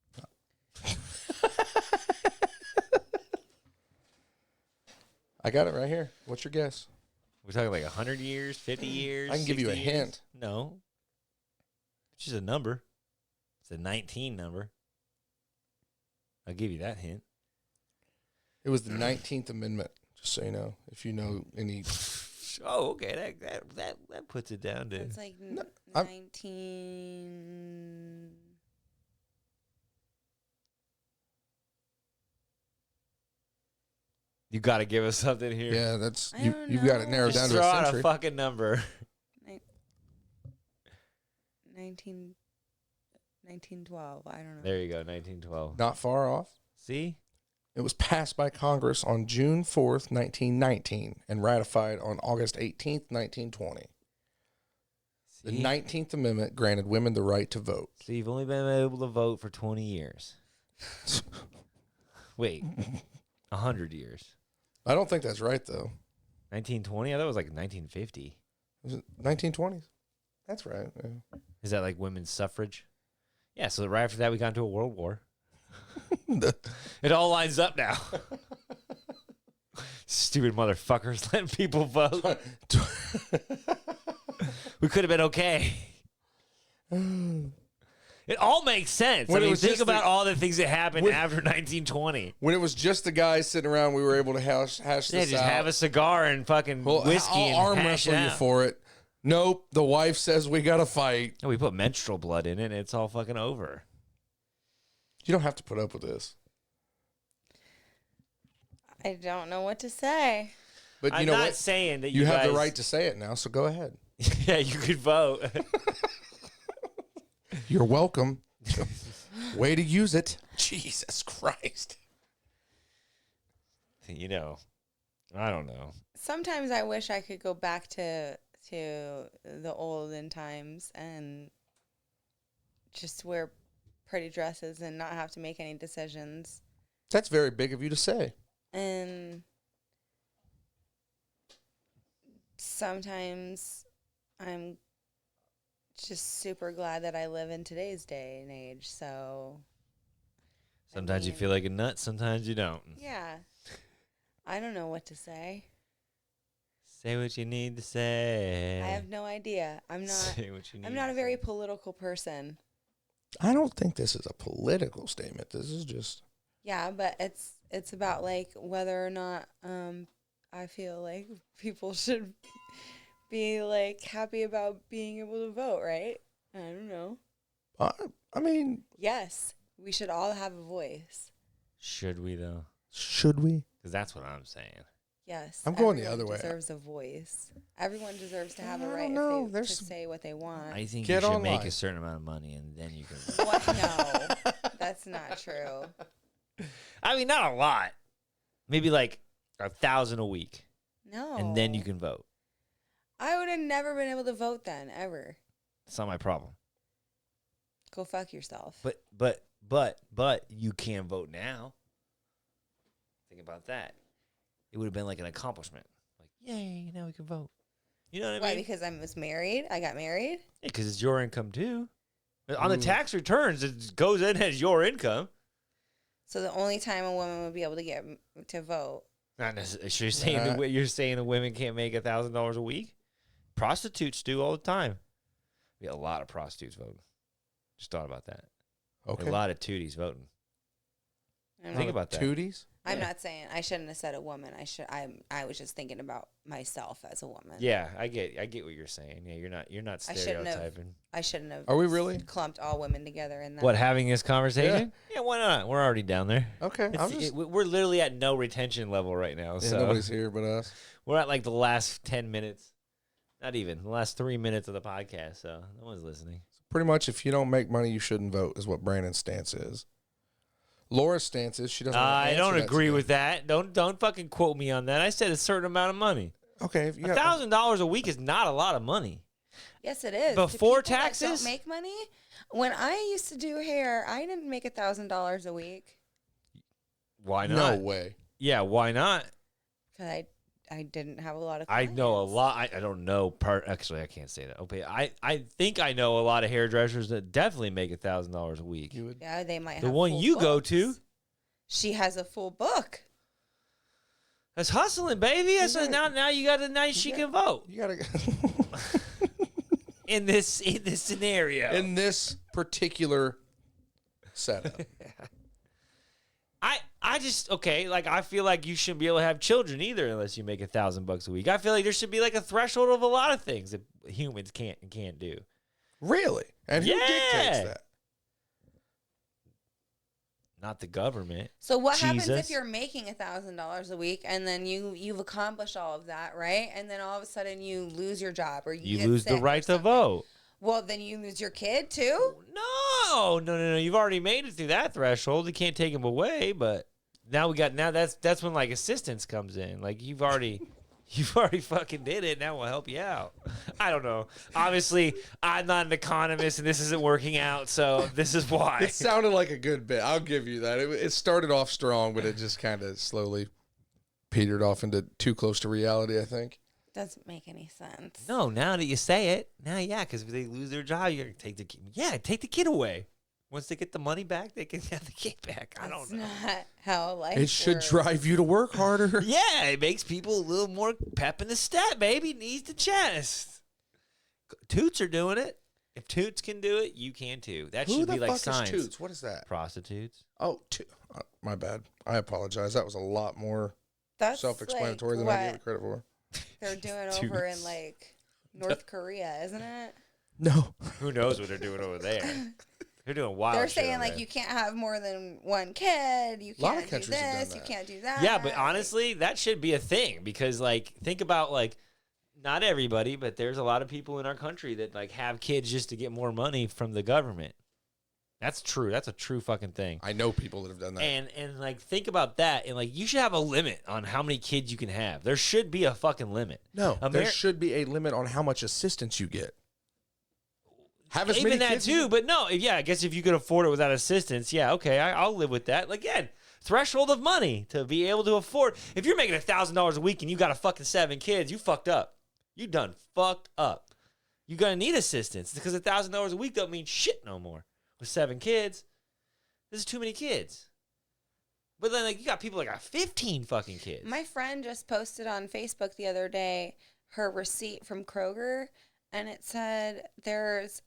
I got it right here. What's your guess? We're talking like 100 years, 50 years? I can give you a 60 years? hint. No. It's just a number. It's a 19 number. I'll give you that hint. It was the 19th Amendment, just so you know. If you know any. Oh, okay. That puts it down to. It's like I'm- 19. You got to give us something here. Yeah, that's I you. don't You've got it know. narrowed Just down to throw a out century. a fucking number. 1912. I don't know. There you go, 1912. Not far off. See? It was passed by Congress on June 4th, 1919, and ratified on August 18th, 1920. The See? 19th Amendment granted women the right to vote. So you've only been able to vote for 20 years. Wait, 100 years. I don't think that's right, though. 1920? I thought it was like 1950. Was it 1920s? That's right. Yeah. Is that like women's suffrage? Yeah, so right after that, we got into a world war. It all lines up now. Stupid motherfuckers letting people vote. We could have been okay. It all makes sense. When I it mean, was think just about the- all the things that happened when- after 1920. When it was just the guys sitting around, we were able to hash Yeah, this just out. have a cigar and fucking Well, whiskey I'll and arm hash it wrestle you out. for it. Nope, the wife says we got to fight. Yeah, we put menstrual blood in it, and it's all fucking over. You don't have to put up with this. I don't know what to say. But you I'm know not what? saying that You have the guys- right to say it now, so go ahead. Yeah, you could vote. You're welcome. Way to use it. Jesus Christ. You know, I don't know. Sometimes I wish I could go back to the olden times and just wear pretty dresses and not have to make any decisions. That's very big of you to say. And sometimes I'm just super glad that I live in today's day and age. So Sometimes you mean- feel like a nut, sometimes you don't. yeah, I don't know what to say. Say what you need to say. I have no idea. I'm not. Say what you need I'm not to a very political person. I don't think this is a political statement. This is just Yeah, but it's about like whether or not I feel like people should be like happy about being able to vote, right? I don't know. I mean, Yes, we should all have a voice. Should we, though? should we? Because that's what I'm saying. Yes, I'm going the everyone other way. Deserves a voice. Everyone deserves to have I a don't right know. if they, There's to say what they want. I think Get you should make online. a certain amount of money, and then you can. What? No, that's not true. I mean, not a lot. Maybe like 1,000 a week, No. and then you can vote. I would have never been able to vote then, ever. It's not my problem. Go fuck yourself. But you can vote now. Think about that. It would have been like an accomplishment. Like, yay, now we can vote. You know what I Why? mean? Because I was married. I got married. Because it's your income too. On the Ooh. tax returns, it goes in as your income. So the only time a woman would be able to get to vote. Not necessarily. You're saying the women can't make $1,000 a week? Prostitutes do all the time. We got a lot of prostitutes voting. Just thought about that. Okay. A lot of tooties voting. Think about that. Tooties? I'm not saying I shouldn't have said a woman. I was just thinking about myself as a woman. Yeah, I get what you're saying. Yeah, you're not I shouldn't have. stereotyping. I shouldn't have. Are we really? clumped all women together in that? What, having this conversation? Yeah, why not? We're already down there. Okay. I'm It's- just, we're literally at no retention level right now. yeah, So nobody's here but us. we're at like the last 10 minutes. Not even. The last 3 minutes of the podcast. So no one's listening. Pretty much, if you don't make money, you shouldn't vote, is what Brandon's stance is. Laura's stance is she doesn't. wanna I answer don't that agree today. with that. Don't fucking quote me on that. I said a certain amount of money. Okay. If you have, $1,000 a week is not a lot of money. Yes, it is. Before To people that taxes? don't make money. When I used to do hair, I didn't make $1,000 a week Why no not? way. Yeah, why not? because I didn't have a lot of. I know a clients. lot. I don't know. Actually, I can't say that. Okay, I think I know a lot of hairdressers that definitely make $1,000 a week. You would. Yeah, they might. The have one full you go books. to, She has a full book. that's hustling, baby. That's now you got a nice. She can vote You gotta. in this scenario. In this particular setup. I just like I feel like you shouldn't be able to have children either unless you make $1,000 a week. I feel like there should be like a threshold of a lot of things that humans can't do. Really? And who Yeah. dictates that? not the government. So what happens Jesus. if you're making $1,000 a week and then you've accomplished all of that, right? And then all of a sudden you lose your job or you get lose sick the or right to something. vote. Well, then you lose your kid too. No. You've already made it through that threshold. You can't take him away. But now that's when like assistance comes in. Like you've already fucking did it. Now we'll help you out. I don't know. Obviously, I'm not an economist, and this isn't working out. So this is why. It sounded like a good bit. I'll give you that. It started off strong, but it just kind of slowly petered off into too close to reality, I think. Doesn't make any sense. No, now that you say it, because if they lose their job, you're gonna take the kid. Yeah, take the kid away. Once they get the money back, they can have the kid back. I don't know. That's not how life It should works. drive you to work harder. Yeah, it makes people a little more pep in the step, baby. Knees to chest. Toots are doing it. If Toots can do it, you can too. That Who should the be like fuck science. is Toots? What is that? Prostitutes. Oh, my bad. I apologize. That was a lot more That's self-explanatory like than I gave what it credit for. they're doing over in like North Korea, isn't it? No. Who knows what they're doing over there? They're doing wild. They're shit saying over like there. you can't have more than one kid. You Lot of can't do countries have done this. You that. can't do that. Yeah, but honestly, that should be a thing because, like, think about like, not everybody, but there's a lot of people in our country that like have kids just to get more money from the government. That's true. That's a true fucking thing. I know people that have done that. And like think about that, and like you should have a limit on how many kids you can have. There should be a fucking limit. No, there should be a limit on how much assistance you get. Have as Even many that kids too, but no, I guess if you could afford it without assistance, yeah, okay, I'll live with that. Like, again, threshold of money to be able to afford. If you're making $1,000 a week and you got a fucking 7 kids, you fucked up. You done fucked up. You're gonna need assistance because $1,000 a week don't mean shit no more. With 7 kids, this is too many kids. But then, like, you got people that got 15 fucking kids. My friend just posted on Facebook the other day her receipt from Kroger, and it said there's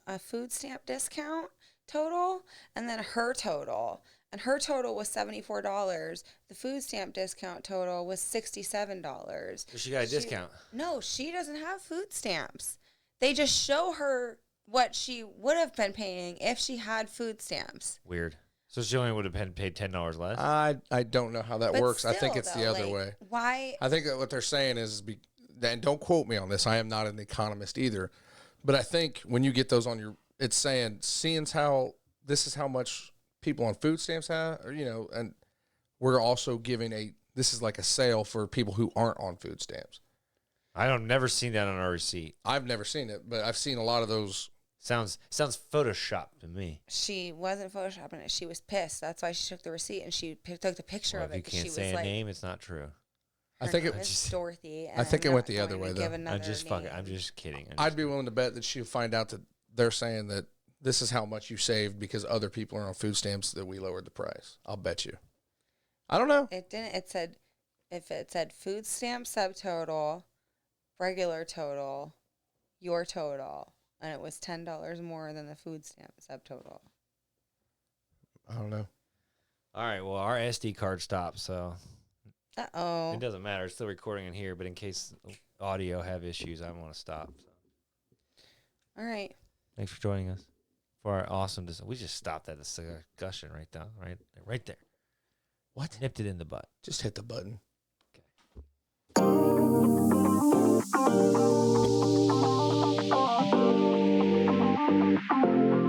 a food stamp discount total, and then her total. And her total was $74. The food stamp discount total was $67. So she got a discount. No, she doesn't have food stamps. They just show her what she would have been paying if she had food stamps. Weird. So she only would have paid $10 less. I don't know how that But works. I think still, it's the though, other like, way. Why? I think that what they're saying is, and don't quote me on this, I am not an economist either, but I think when you get those on your, it's saying, seeing how this is how much people on food stamps have, or, and we're also giving this is like a sale for people who aren't on food stamps. I don't never seen that on our receipt. I've never seen it, but I've seen a lot of those. Sounds Photoshopped to me. She wasn't photoshopping it. She was pissed. That's why she took the receipt and she took the picture Well, of if it. you 'Cause can't she say was a like, name, it's not true. I her think name it. is Dorothy. I think it went the other way, though. I'm just kidding. I'd be willing to bet that she'll find out that they're saying that this is how much you saved because other people are on food stamps that we lowered the price. I'll bet you. I don't know. It didn't. It said, if it said food stamp subtotal, regular total, your total, and it was $10 more than the food stamp subtotal. I don't know. All right, well, our SD card stopped, so Uh-oh. it doesn't matter. It's still recording in here, but in case audio have issues, I want to stop. So. All right. Thanks for joining us for our awesome. We just stopped that discussion right there. What? Nipped it in the butt. Just hit the button. Thank you.